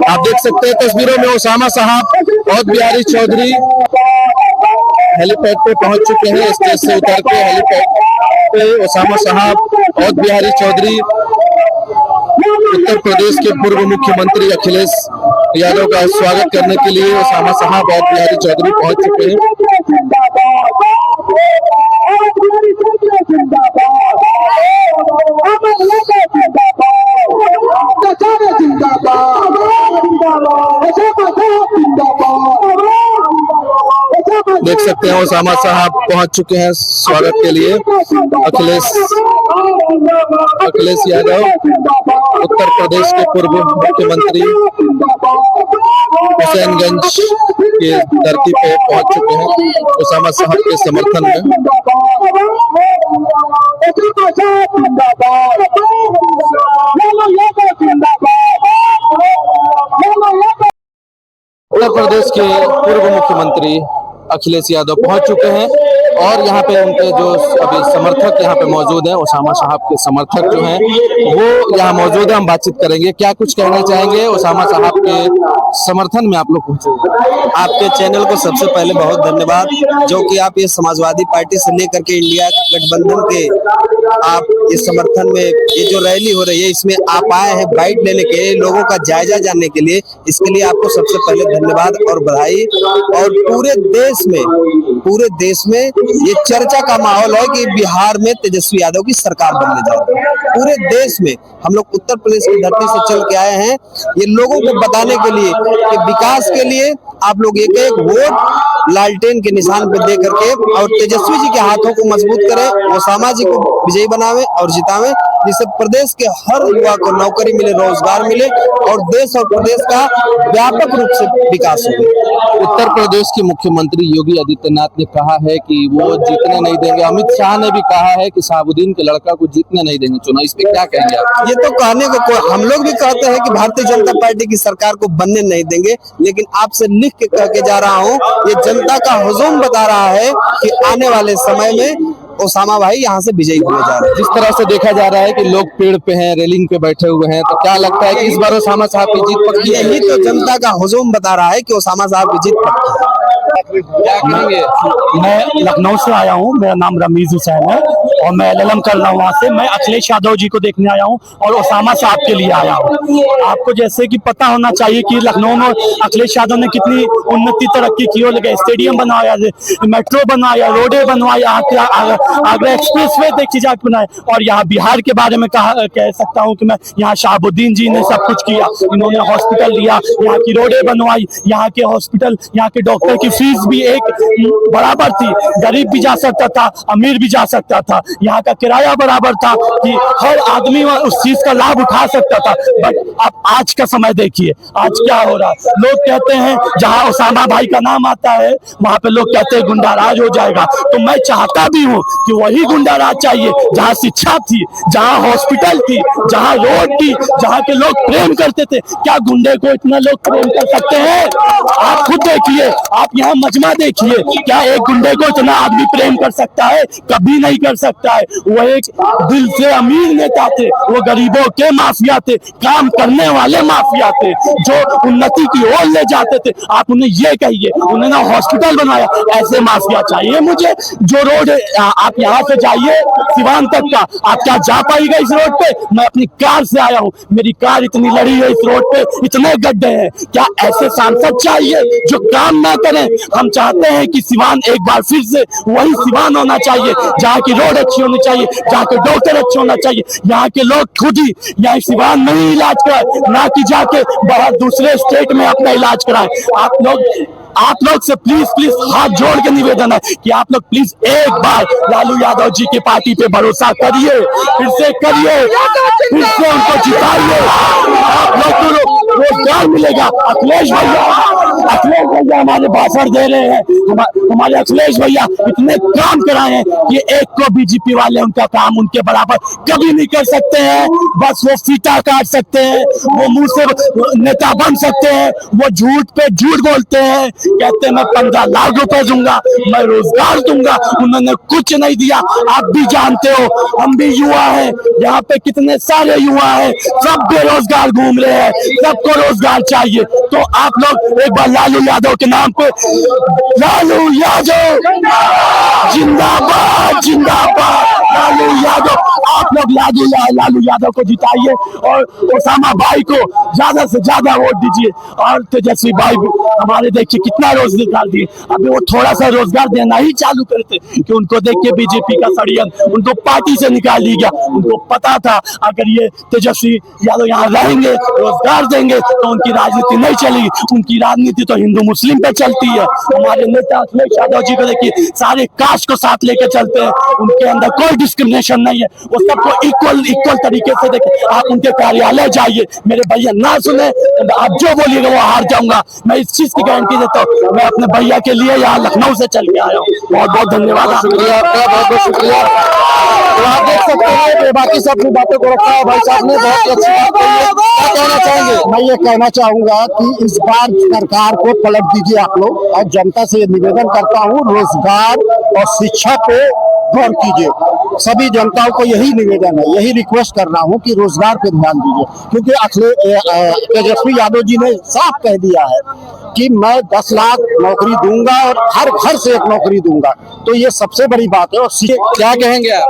आप देख सकते हैं तस्वीरों में ओसामा साहब और बिहारी चौधरी हेलीपैड पे पहुंच चुके हैं। स्टेज से उतर के हेलीपैड पे ओसामा साहब और बिहारी चौधरी उत्तर प्रदेश के पूर्व मुख्यमंत्री अखिलेश यादव का स्वागत करने के लिए ओसामा साहब और बिहारी चौधरी पहुंच चुके हैं। देख सकते हैं ओसामा साहब पहुंच चुके हैं स्वागत के लिए। अखिलेश यादव उत्तर प्रदेश के पूर्व मुख्यमंत्री हुसैनगंज की धरती पे पहुंच चुके हैं ओसामा साहब के समर्थन में। उत्तर प्रदेश के पूर्व मुख्यमंत्री अखिलेश यादव पहुंच चुके हैं और यहाँ पे उनके जो अभी समर्थक यहाँ पे मौजूद हैं, ओसामा साहब के समर्थक जो हैं वो यहाँ मौजूद हैं। हम बातचीत करेंगे। क्या कुछ कहना चाहेंगे ओसामा साहब के समर्थन में आप लोग पहुंचे? आपके चैनल को सबसे पहले बहुत धन्यवाद, जो कि आप ये समाजवादी पार्टी से लेकर के इंडिया गठबंधन के आप इस समर्थन में ये जो रैली हो रही है इसमें आप आए हैं बाइट लेने के लिए, लोगों का जायजा जानने के लिए। इसके लिए आपको सबसे पहले धन्यवाद और बधाई। और पूरे देश में ये चर्चा का माहौल है कि बिहार में तेजस्वी यादव की सरकार बनने जा रही है। पूरे देश में हम लोग उत्तर प्रदेश की धरती से चल के आए हैं ये लोगों को बताने के लिए कि विकास के लिए आप लोग एक एक वोट लालटेन के निशान पर दे करके और तेजस्वी जी के हाथों को मजबूत करें, ओसामा जी को विजयी बनावे और जितावे, जिससे प्रदेश के हर युवा को नौकरी मिले, रोजगार मिले और देश और प्रदेश का व्यापक रूप से विकास हो। उत्तर प्रदेश के मुख्यमंत्री योगी आदित्यनाथ ने कहा है कि वो जीतने नहीं देंगे। अमित शाह ने भी कहा है कि शहाबुद्दीन के लड़का को जीतने नहीं देंगे चुनाव। इस पे क्या कहेंगे आप? ये तो कहने को हम लोग भी कहते हैं कि भारतीय जनता पार्टी की सरकार को बनने नहीं देंगे, लेकिन आपसे लिख के कह के जा रहा हूँ, ये जनता का हुजूम बता रहा है कि आने वाले समय में ओसामा भाई यहाँ से विजयी हुए जा रहे हैं। जिस तरह से देखा जा रहा है कि लोग पेड़ पे हैं, रेलिंग पे बैठे हुए हैं, तो क्या लगता है कि इस बार ओसामा साहब की जीत पक्की है? यही तो जनता का हुजूम बता रहा है कि ओसामा साहब की जीत पक्की है। क्या कहेंगे? मैं लखनऊ से आया हूँ, मेरा नाम रमीज हुसैन है और मैं LLM कर रहा हूँ वहाँ से। मैं अखिलेश यादव जी को देखने आया हूँ और ओसामा साहब के लिए आया हूँ। आपको जैसे कि पता होना चाहिए कि लखनऊ में अखिलेश यादव ने कितनी उन्नति तरक्की की हो, लगे स्टेडियम बनवाया, मेट्रो बनवाया, रोडे बनवाया, आगरा एक्सप्रेसवे देखी जा बनाए। और यहाँ बिहार के बारे में कह सकता हूँ कि मैं यहाँ शहाबुद्दीन जी ने सब कुछ किया। इन्होंने हॉस्पिटल दिया, यहाँ की रोडे बनवाई, यहाँ के हॉस्पिटल, यहाँ के डॉक्टर की फीस भी एक बराबर थी, गरीब भी जा सकता था, अमीर भी जा सकता था। यहाँ का किराया बराबर था कि हर आदमी उस चीज का लाभ उठा सकता था। बट अब आज का समय देखिए, आज क्या हो रहा है। लोग कहते हैं जहाँ ओसामा भाई का नाम आता है वहां पे लोग कहते हैं गुंडाराज हो जाएगा। तो मैं चाहता भी हूँ कि वही गुंडाराज चाहिए जहाँ शिक्षा थी, जहाँ हॉस्पिटल थी, जहाँ रोड थी, जहाँ के लोग प्रेम करते थे। क्या गुंडे को इतना लोग प्रेम कर सकते हैं? आप खुद देखिए, आप यहाँ मजमा देखिए, क्या एक गुंडे को इतना आदमी प्रेम कर सकता है? कभी नहीं कर सकता है। वो एक दिल से अमीर नेता थे, वो गरीबों के माफिया थे, काम करने वाले माफिया थे, जो उन्नति की ओर ले जाते थे। आप उन्हें ये कहिए, उन्होंने हॉस्पिटल बनाया, ऐसे माफिया चाहिए मुझे। जो रोड आप यहाँ से जाइए सिवान तक का, आप क्या जा पाएगा इस रोड पे? मैं अपनी कार से आया हूँ, मेरी कार इतनी लड़ी है इस रोड पे, इतने गड्ढे हैं। क्या ऐसे सांसद चाहिए जो काम ना करें? हम चाहते हैं कि सिवान एक बार फिर से वही सिवान होना चाहिए, जहाँ की रोड अच्छी होनी चाहिए, जहाँ के डॉक्टर अच्छे होना चाहिए, यहाँ के लोग खुद ही यहाँ सिवान में ही इलाज कराए, ना कि जाके बाहर दूसरे स्टेट में अपना इलाज कराए। आप लोग से प्लीज हाथ जोड़ के निवेदन है कि आप लोग प्लीज एक बार लालू यादव जी की पार्टी पे भरोसा करिए, फिर से करिए, फिर से उनको जिताइए। आप लोग रोजगार मिलेगा। अखिलेश भैया हमारे भाषण दे रहे हैं, हमारे अखिलेश भैया इतने काम कराए हैं कि एक को बीजेपी वाले उनका काम उनके बराबर कभी नहीं कर सकते हैं। बस वो फीता काट सकते हैं, वो मुंह से नेता बन सकते हैं, वो झूठ पे झूठ बोलते हैं, कहते हैं मैं 15 लाख रुपए दूंगा, मैं रोजगार दूंगा। उन्होंने कुछ नहीं दिया। आप भी जानते हो, हम भी युवा हैं, यहाँ पे कितने सारे युवा हैं, सब बेरोजगार घूम रहे हैं, सबको रोजगार चाहिए। तो आप लोग एक बार लालू यादव के नाम पे, लालू यादव जिंदाबाद जिंदाबाद, लालू यादव, आप लोग लालू यादव को जिताइए और ओसामा भाई को ज्यादा से ज्यादा वोट दीजिए। और तेजस्वी भाई हमारे देखिए कितना रोजगार दिए, अभी वो थोड़ा सा रोजगार देना ही चालू करते कि उनको देख के बीजेपी का षड्यंत्र, उनको पार्टी से निकाल दी गया। उनको पता था अगर ये तेजस्वी यादव यहाँ रहेंगे, रोजगार देंगे तो उनकी राजनीति नहीं चलेगी। उनकी राजनीति तो हिंदू मुस्लिम पे चलती है। हमारे नेता अखिलेश यादव जी को देखिए, सारे कास्ट को साथ लेके चलते हैं, उनके अंदर कोई डिस्क्रिमिनेशन नहीं है, वो सबको इक्वल तरीके से देखे। आप उनके कार्यालय जाइए, मेरे भैया ना सुने तो आप जो बोलिएगा वो हार जाऊंगा, मैं इस चीज की गारंटी देता हूँ। मैं अपने भैया के लिए यहाँ लखनऊ से चल के आया हूँ। बहुत बहुत धन्यवाद, शुक्रिया आपका, बहुत बहुत शुक्रिया। तो आप देख सकते हैं कि बाकी सब अपनी बातों को रखा है, भाई साहब ने बहुत ही अच्छी बात कही है। क्या कहना चाहेंगे? मैं ये कहना चाहूंगा कि इस बार सरकार को पलट दीजिए आप लोग, और जनता से निवेदन करता हूँ रोजगार और शिक्षा पे गौर कीजिए। सभी जनताओं को यही निवेदन है, यही रिक्वेस्ट कर रहा हूँ कि रोजगार पे ध्यान दीजिए, क्योंकि तेजस्वी यादव जी ने साफ कह दिया है कि मैं 10 लाख नौकरी दूंगा और हर घर से एक नौकरी दूंगा। तो ये सबसे बड़ी बात है। और क्या कहेंगे आप?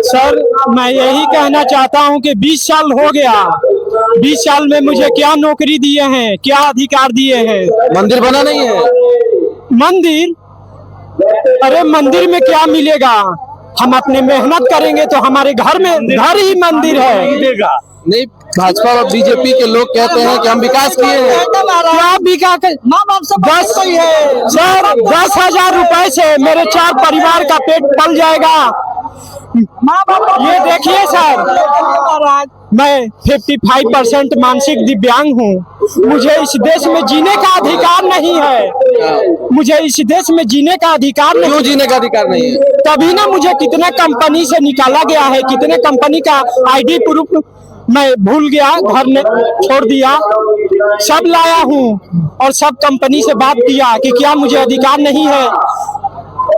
सर मैं यही कहना चाहता हूं कि 20 साल हो गया, 20 साल में मुझे क्या नौकरी दिए हैं, क्या अधिकार दिए हैं? मंदिर बना नहीं है? मंदिर, अरे मंदिर में क्या मिलेगा? हम अपने मेहनत करेंगे तो हमारे घर में घर ही मंदिर है। नहीं, भाजपा और बीजेपी के लोग कहते हैं कि हम विकास किए हैं। क्या विकास? बस सर 10,000 रुपए से मेरे 4 परिवार का पेट पल जाएगा। ये देखिए सर, मैं 55% मानसिक दिव्यांग हूँ, मुझे इस देश में जीने का अधिकार नहीं है। मुझे इस देश में जीने का अधिकार नहीं। क्यों जीने का अधिकार नहीं है? तभी ना मुझे कितने कंपनी से निकाला गया है, कितने कंपनी का आईडी प्रूफ मैं भूल गया, घर ने छोड़ दिया, सब लाया हूँ और सब कंपनी से बात किया कि क्या मुझे अधिकार नहीं है,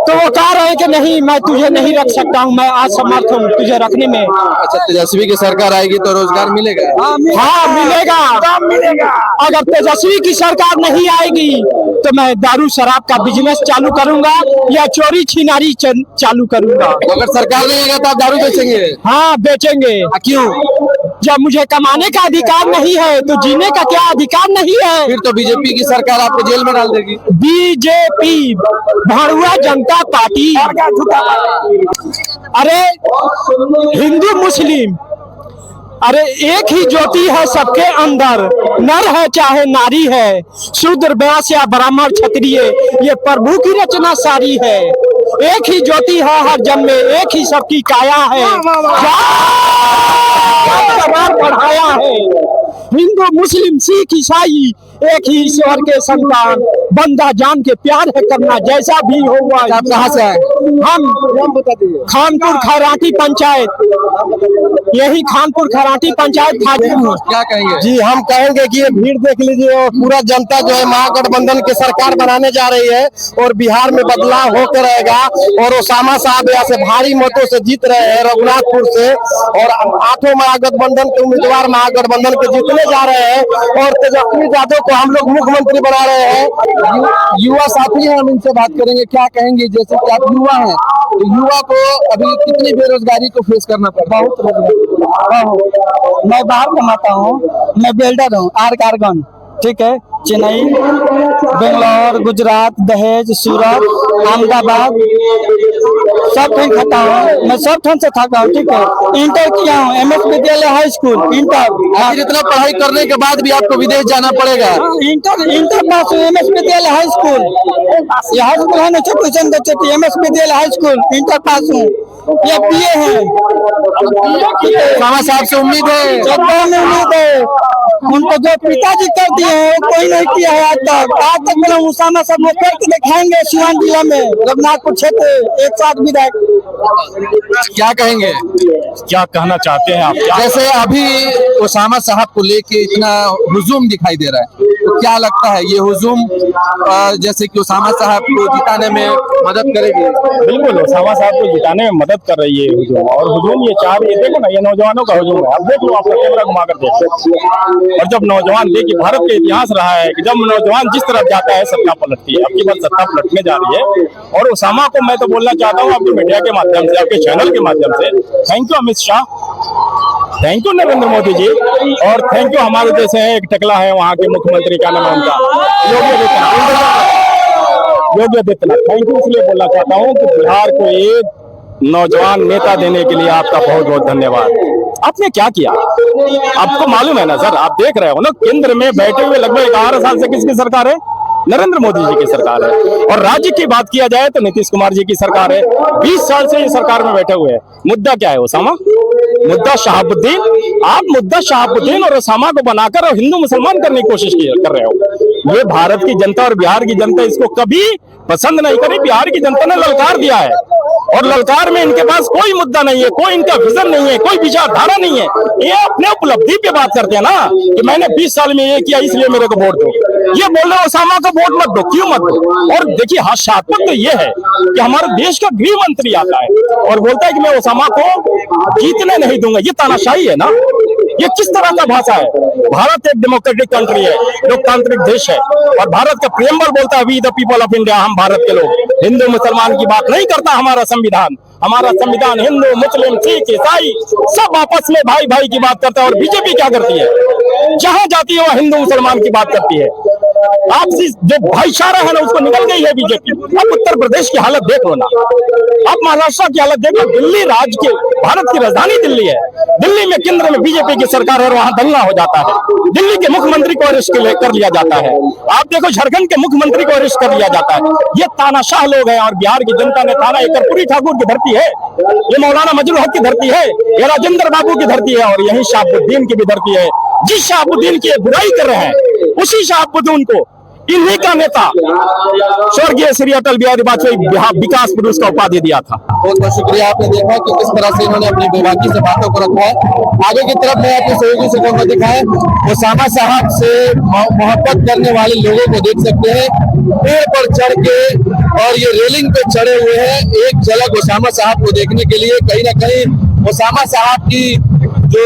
तो वो कह रहे हैं कि नहीं मैं तुझे नहीं रख सकता हूँ, मैं असमर्थ हूँ तुझे रखने में। अच्छा, तेजस्वी की सरकार आएगी तो रोजगार मिलेगा? हाँ मिलेगा। अगर तेजस्वी की सरकार नहीं आएगी तो मैं दारू शराब का बिजनेस चालू करूंगा या चोरी छिनारी चालू करूंगा। अगर सरकार नहीं आएगा तो आप दारू बेचेंगे? हाँ बेचेंगे। क्यों? जब मुझे कमाने का अधिकार नहीं है तो जीने का क्या अधिकार नहीं है? फिर तो बीजेपी की सरकार आपको जेल में डाल देगी। बीजेपी भड़ुआ जनता पार्टी, अरे हिंदू मुस्लिम, अरे एक ही ज्योति है सबके अंदर, नर है चाहे नारी है, शूद्र वैश्य या ब्राह्मण क्षत्रिय, ये प्रभु की रचना सारी है। एक ही ज्योति है हर जन्म में, एक ही सबकी काया है, बढ़ाया है। हिंदू मुस्लिम सिख ईसाई एक ही ईश्वर के संतान, बंदा जान के प्यार है करना जैसा भी हो। आप कहाँ से आए? हम खानपुर खैराटी पंचायत, यही खानपुर खैराटी पंचायत खानपुर। क्या कहेंगे? जी हम कहेंगे कि ये भीड़ देख लीजिए, और पूरा जनता जो है महागठबंधन की सरकार बनाने जा रही है और बिहार में बदलाव होकर रहेगा। और ओसामा साहब यहाँ से भारी मतों से जीत रहे हैं रघुनाथपुर से, और 8 महागठबंधन के उम्मीदवार महागठबंधन के जीतने जा रहे हैं, और तेजस्वी यादव को हम लोग मुख्यमंत्री बना रहे हैं। युवा साथी हैं, हम इनसे बात करेंगे। क्या कहेंगे, जैसे कि आप युवा हैं तो युवा को अभी कितनी बेरोजगारी को फेस करना पड़ता है? मैं बाहर कमाता हूँ, मैं बिल्डर हूँ, आर कार्गन, ठीक है, चेन्नई, बेंगलोर, गुजरात, दहेज, सूरत, अहमदाबाद, सब कहीं खाता हूँ मैं, सब ठन से खाता हूँ, ठीक है। इंटर किया हूँ MS विद्यालय हाई स्कूल, इंटर। आखिर इतना पढ़ाई करने के बाद भी आपको विदेश जाना पड़ेगा? इंटर पास हूँ MS विद्यालय हाई स्कूल, ये हाई स्कूल है ना ट्यूशन चट्टी, MS विद्यालय हाई स्कूल, इंटर पास हूँ। ये BA है। ओसामा साहब से उम्मीद है? उम्मीद है उनको जो पिताजी कर दिए हैं वो कोई नहीं किया है आज तक बोला उसामा सब वो करके दिखाएंगे सिवान जिला में रघुनाथपुर क्षेत्र 107 विधायक। क्या कहेंगे, क्या कहना चाहते हैं आप? जैसे अभी उसामा साहब को लेके इतना हुजूम दिखाई दे रहा है, तो क्या लगता है ये हुजूम जैसे कि उसामा साहब को जिताने में मदद करेगी? बिल्कुल उसामा साहब को जिताने में मदद कर रही है हुजूम। और हुजूम ये चाह रही है, देखो ना ये नौजवानों का हुजूम है। अब देख लो, आपका कैमरा घुमा कर देखो। और जब नौजवान देखिए, भारत का इतिहास रहा है कि जब नौजवान जिस तरफ जाता है सत्ता पलटती है। अब की बार सत्ता पलटने जा रही है। और उसामा को मैं तो बोलना चाहता हूँ आपके मीडिया के माध्यम से, आपके चैनल के माध्यम से, thank you Amit Shah, thank you Narendra Modi ji, और थैंक यू हमारे देश है एक टकला है वहाँ के मुख्यमंत्री, का नाम है उनका योगी आदित्यनाथ। थैंक यू इसलिए बोलना चाहता हूँ कि बिहार को एक नौजवान नेता देने के लिए आपका बहुत बहुत धन्यवाद। आपने क्या किया आपको मालूम है ना सर, आप देख रहे हो ना, केंद्र में बैठे हुए लगभग 11 साल से किसकी सरकार है? नरेंद्र मोदी जी की सरकार है। और राज्य की बात किया जाए तो नीतीश कुमार जी की सरकार है। 20 साल से ये सरकार में बैठे हुए हैं। मुद्दा क्या है उसामा? मुद्दा शहाबुद्दीन। आप मुद्दा शहाबुद्दीन और उसामा को बनाकर और हिंदू मुसलमान करने की कोशिश कर रहे हो। ये भारत की जनता और बिहार की जनता इसको कभी पसंद नहीं करी। बिहार की जनता ने ललकार दिया है, और ललकार में इनके पास कोई मुद्दा नहीं है, कोई इनका विजन नहीं है, कोई विचारधारा नहीं है। ये अपने उपलब्धि पे बात करते हैं ना कि मैंने 20 साल में ये किया इसलिए मेरे को वोट दो। ये बोल रहे हो उसामा को वोट मत दो, क्यों मत दो? और देखिए हास्यास्पद तो ये है कि हमारे देश का गृह मंत्री आता है और बोलता है कि मैं उसामा को जीतने नहीं दूंगा। ये तानाशाही है ना, ये किस तरह का भाषा है? भारत एक डेमोक्रेटिक कंट्री है, लोकतांत्रिक देश है, और भारत का प्रियम्बल बोलता है we the people of India, हम भारत के लोग। हिंदू मुसलमान की बात नहीं करता हमारा संविधान। हमारा संविधान हिंदू मुस्लिम सिख ईसाई सब आपस में भाई भाई की बात करता है। और बीजेपी क्या करती है? जहां जाती है वह हिंदू मुसलमान की बात करती है। आपसी जो भाईचारा है ना उसको निकल गई है बीजेपी। अब उत्तर प्रदेश की हालत देख लो ना, अब महाराष्ट्र की हालत देख लो। दिल्ली राज्य के, भारत की राजधानी दिल्ली है, दिल्ली में केंद्र में बीजेपी की सरकार है और वहां दंगा हो जाता है। दिल्ली के मुख्यमंत्री को अरेस्ट कर लिया जाता है। आप देखो झारखंड के मुख्यमंत्री को अरेस्ट कर लिया जाता है। ये तानाशाह लोग हैं। और बिहार की जनता ने थाना, ये कर्पूरी ठाकुर की धरती है, ये मौलाना मजरूल हक की धरती है, ये राजेंद्र बाबू की धरती है, और यही शहाबुद्दीन की भी धरती है। जिस शहाबुद्दीन की बुराई कर रहे हैं उसी शहाबुद्दीन को इन्हीं का नेता स्वर्गीय श्री अटल बिहारी वाजपेयी विकास पुरुष का उपाधि दिया था। बहुत बहुत शुक्रिया। आपने देखा कि किस तरह से इन्होंने अपनी बेबाकी से बातों को रखा है। आगे की तरफ मैं आपके सहयोगी से कहूँगा दिखाएं, उसामा साहब से मोहब्बत करने वाले लोगों को देख सकते हैं पेड़ पर चढ़ के, और ये रेलिंग पे चढ़े हुए हैं एक झलक उसामा साहब को देखने के लिए। कहीं ना कहीं उसामा साहब की जो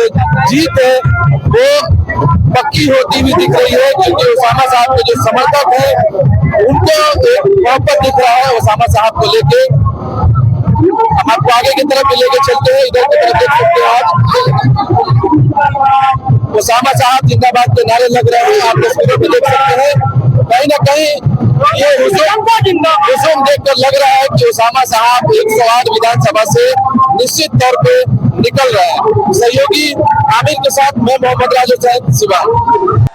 जीत है वो पक्की होती हुई दिख रही है, क्योंकि उसामा साहब के जो समर्थक हैं उनको एक मोहब्बत दिख रहा है उसामा साहब को लेके। हम आपको आगे की तरफ भी लेके चलते हैं। इधर की तरफ देख सकते हैं आज उसामा साहब जिंदाबाद के नारे लग रहे हैं। आप तस्वीरों में देख सकते हैं। कहीं ना कहीं ये हुजूम देखकर लग रहा है कि उसामा साहब 108 विधानसभा से निश्चित तौर पे निकल रहे हैं। सहयोगी आमिर के साथ मैं मोहम्मद राजू सैद सिवान।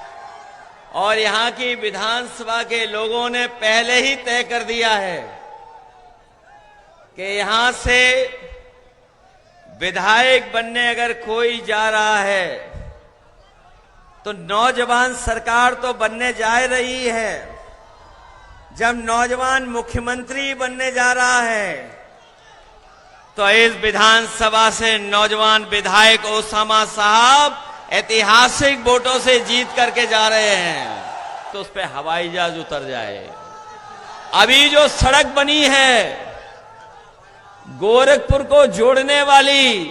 और यहाँ की विधानसभा के लोगों ने पहले ही तय कर दिया है कि यहाँ से विधायक बनने अगर कोई जा रहा है तो नौजवान सरकार तो बनने जा रही है। जब नौजवान मुख्यमंत्री बनने जा रहा है तो इस विधानसभा से नौजवान विधायक उसामा साहब ऐतिहासिक वोटों से जीत करके जा रहे हैं। तो उस पे हवाई जहाज उतर जाए। अभी जो सड़क बनी है गोरखपुर को जोड़ने वाली,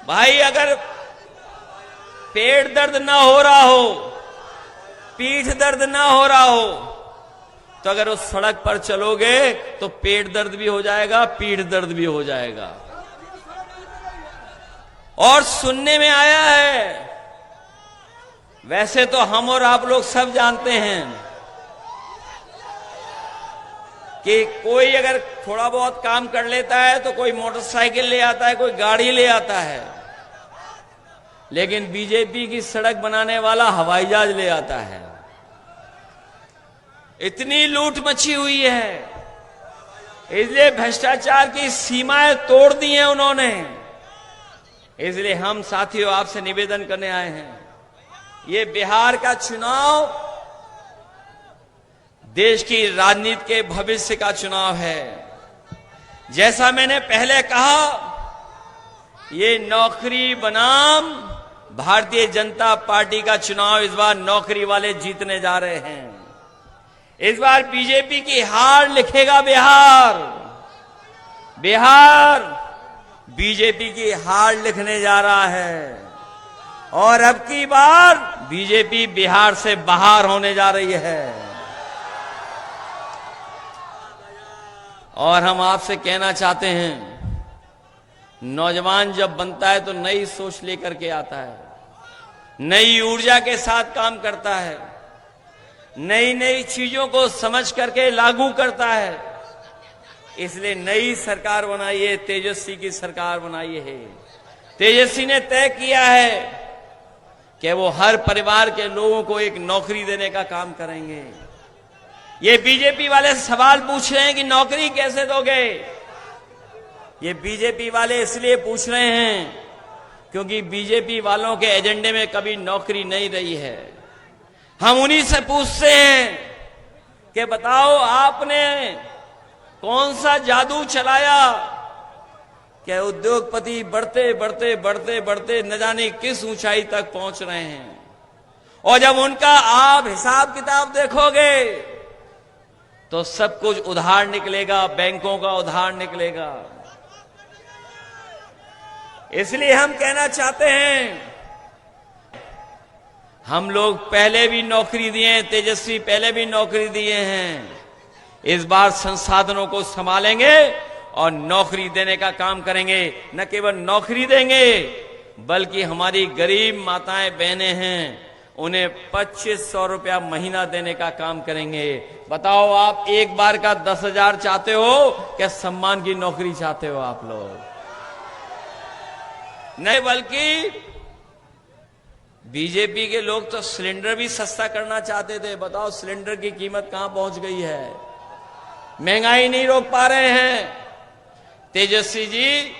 भाई अगर पेट दर्द ना हो रहा हो, पीठ दर्द ना हो रहा हो, तो अगर उस सड़क पर चलोगे तो पेट दर्द भी हो जाएगा, पीठ दर्द भी हो जाएगा। और सुनने में आया है, वैसे तो हम और आप लोग सब जानते हैं कि कोई अगर थोड़ा बहुत काम कर लेता है तो कोई मोटरसाइकिल ले आता है, कोई गाड़ी ले आता है, लेकिन बीजेपी की सड़क बनाने वाला हवाई जहाज ले आता है। इतनी लूट मची हुई है, इसलिए भ्रष्टाचार की सीमाएं तोड़ दी हैं उन्होंने। इसलिए हम साथियों आपसे निवेदन करने आए हैं ये बिहार का चुनाव देश की राजनीति के भविष्य का चुनाव है। जैसा मैंने पहले कहा, ये नौकरी बनाम भारतीय जनता पार्टी का चुनाव इस बार नौकरी वाले जीतने जा रहे हैं। इस बार बीजेपी की हार लिखेगा बिहार। बिहार बीजेपी की हार लिखने जा रहा है और अब की बार बीजेपी बिहार से बाहर होने जा रही है। और हम आपसे कहना चाहते हैं, नौजवान जब बनता है तो नई सोच लेकर के आता है, नई ऊर्जा के साथ काम करता है, नई नई चीजों को समझ करके लागू करता है। इसलिए नई सरकार बनाई है, तेजस्वी की सरकार बनाई है। तेजस्वी ने तय किया है कि वो हर परिवार के लोगों को एक नौकरी देने का काम करेंगे। ये बीजेपी वाले सवाल पूछ रहे हैं कि नौकरी कैसे दोगे। ये बीजेपी वाले इसलिए पूछ रहे हैं क्योंकि बीजेपी वालों के एजेंडे में कभी नौकरी नहीं रही है। हम उन्हीं से पूछते हैं कि बताओ आपने कौन सा जादू चलाया कि उद्योगपति बढ़ते बढ़ते बढ़ते बढ़ते न जाने किस ऊंचाई तक पहुंच रहे हैं। और जब उनका आप हिसाब किताब देखोगे तो सब कुछ उधार निकलेगा, बैंकों का उधार निकलेगा। इसलिए हम कहना चाहते हैं, हम लोग पहले भी नौकरी दिए, तेजस्वी पहले भी नौकरी दिए हैं। इस बार संसाधनों को संभालेंगे और नौकरी देने का काम करेंगे। न केवल नौकरी देंगे बल्कि हमारी गरीब माताएं बहनें हैं, उन्हें 2500 रुपया महीना देने का काम करेंगे। बताओ, आप एक बार का 10,000 चाहते हो क्या सम्मान की नौकरी चाहते हो आप लोग? नहीं, बल्कि बीजेपी के लोग तो सिलेंडर भी सस्ता करना चाहते थे। बताओ सिलेंडर की कीमत कहां पहुंच गई है। महंगाई नहीं रोक पा रहे हैं। तेजस्वी जी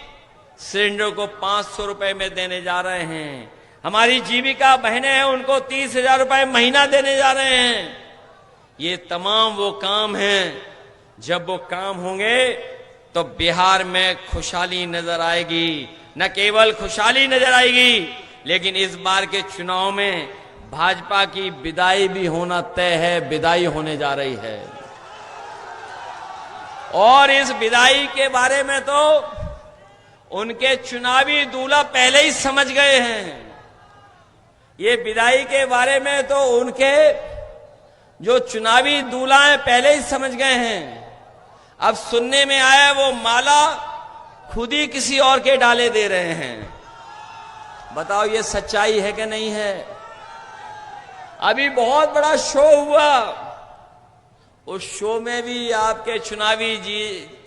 सिलेंडर को 500 रुपए में देने जा रहे हैं। हमारी जीविका बहनें हैं, उनको 30,000 रुपए महीना देने जा रहे हैं। ये तमाम वो काम हैं, जब वो काम होंगे तो बिहार में खुशहाली नजर आएगी। न केवल खुशहाली नजर आएगी, लेकिन इस बार के चुनाव में भाजपा की विदाई भी होना तय है, विदाई होने जा रही है। और इस विदाई के बारे में तो उनके चुनावी दूल्हा पहले ही समझ गए हैं। ये विदाई के बारे में तो उनके जो चुनावी दूल्हा हैं पहले ही समझ गए हैं। अब सुनने में आया वो माला खुद ही किसी और के डाले दे रहे हैं। बताओ ये सच्चाई है कि नहीं है? अभी बहुत बड़ा शो हुआ, उस शो में भी आपके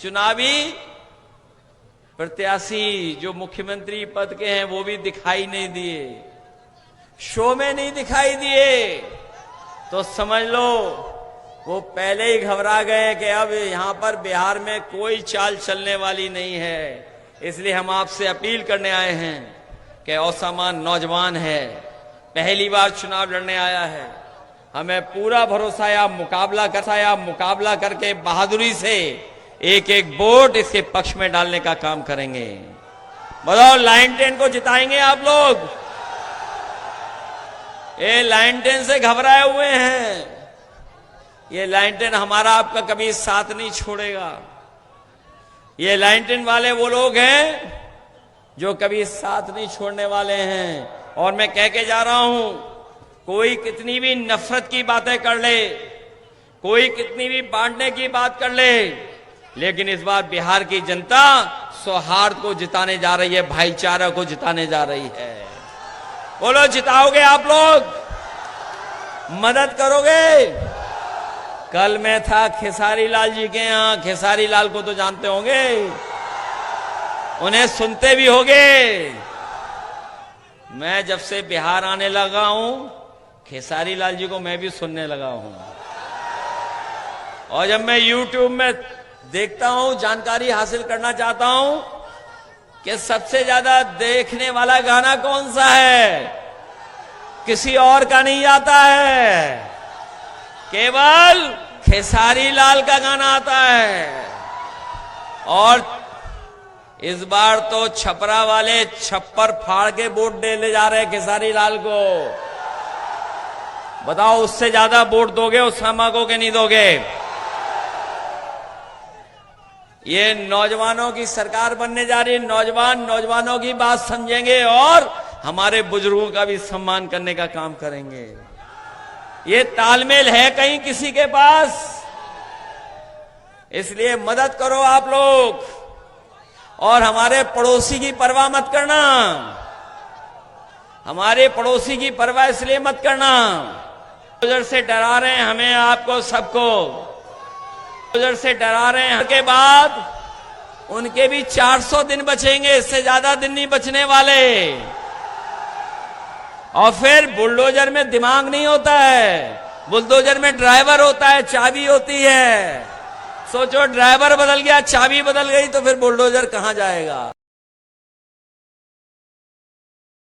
चुनावी प्रत्याशी जो मुख्यमंत्री पद के हैं वो भी दिखाई नहीं दिए, शो में नहीं दिखाई दिए। तो समझ लो वो पहले ही घबरा गए कि अब यहां पर बिहार में कोई चाल चलने वाली नहीं है। इसलिए हम आपसे अपील करने आए हैं कि असामान्य नौजवान है, पहली बार चुनाव लड़ने आया है, हमें पूरा भरोसा है आप मुकाबला करके बहादुरी से एक एक वोट इसके पक्ष में डालने का काम करेंगे। बताओ लाइन 10 को जिताएंगे आप लोग? ये लाइन 10 से घबराए हुए हैं। ये लाइन 10 हमारा आपका कभी साथ नहीं छोड़ेगा। ये लाइन 10 वाले वो लोग हैं जो कभी साथ नहीं छोड़ने वाले हैं। और मैं कह के जा रहा हूं, कोई कितनी भी नफरत की बातें कर ले, कोई कितनी भी बांटने की बात कर ले, लेकिन इस बार बिहार की जनता सौहार्द को जिताने जा रही है, भाईचारा को जिताने जा रही है। बोलो जिताओगे आप लोग? मदद करोगे? कल मैं था खेसारी लाल जी के यहां। खेसारी लाल को तो जानते होंगे, उन्हें सुनते भी होंगे। मैं जब से बिहार आने लगा हूं, खेसारी लाल जी को मैं भी सुनने लगा हूं। और जब मैं YouTube में देखता हूं, जानकारी हासिल करना चाहता हूं कि सबसे ज्यादा देखने वाला गाना कौन सा है, किसी और का नहीं आता है, केवल खेसारी लाल का गाना आता है। और इस बार तो छपरा वाले छप्पर फाड़ के वोट देने जा रहे हैं खेसारी लाल को। बताओ उससे ज्यादा वोट दोगे उसामा को कि नहीं दोगे? ये नौजवानों की सरकार बनने जा रही है। नौजवानों की बात समझेंगे और हमारे बुजुर्गों का भी सम्मान करने का काम करेंगे। ये तालमेल है कहीं किसी के पास? इसलिए मदद करो आप लोग, और हमारे पड़ोसी की परवाह मत करना। हमारे पड़ोसी की परवाह इसलिए मत करना, बुलडोजर से डरा रहे हैं हमें, आपको सबको बुलडोजर से डरा रहे हैं। के बाद उनके भी 400 दिन बचेंगे, इससे ज्यादा दिन नहीं बचने वाले। और फिर बुलडोजर में दिमाग नहीं होता है, बुलडोजर में ड्राइवर होता है, चाबी होती है। सोचो ड्राइवर बदल गया, चाबी बदल गई, तो फिर बुलडोजर कहां जाएगा?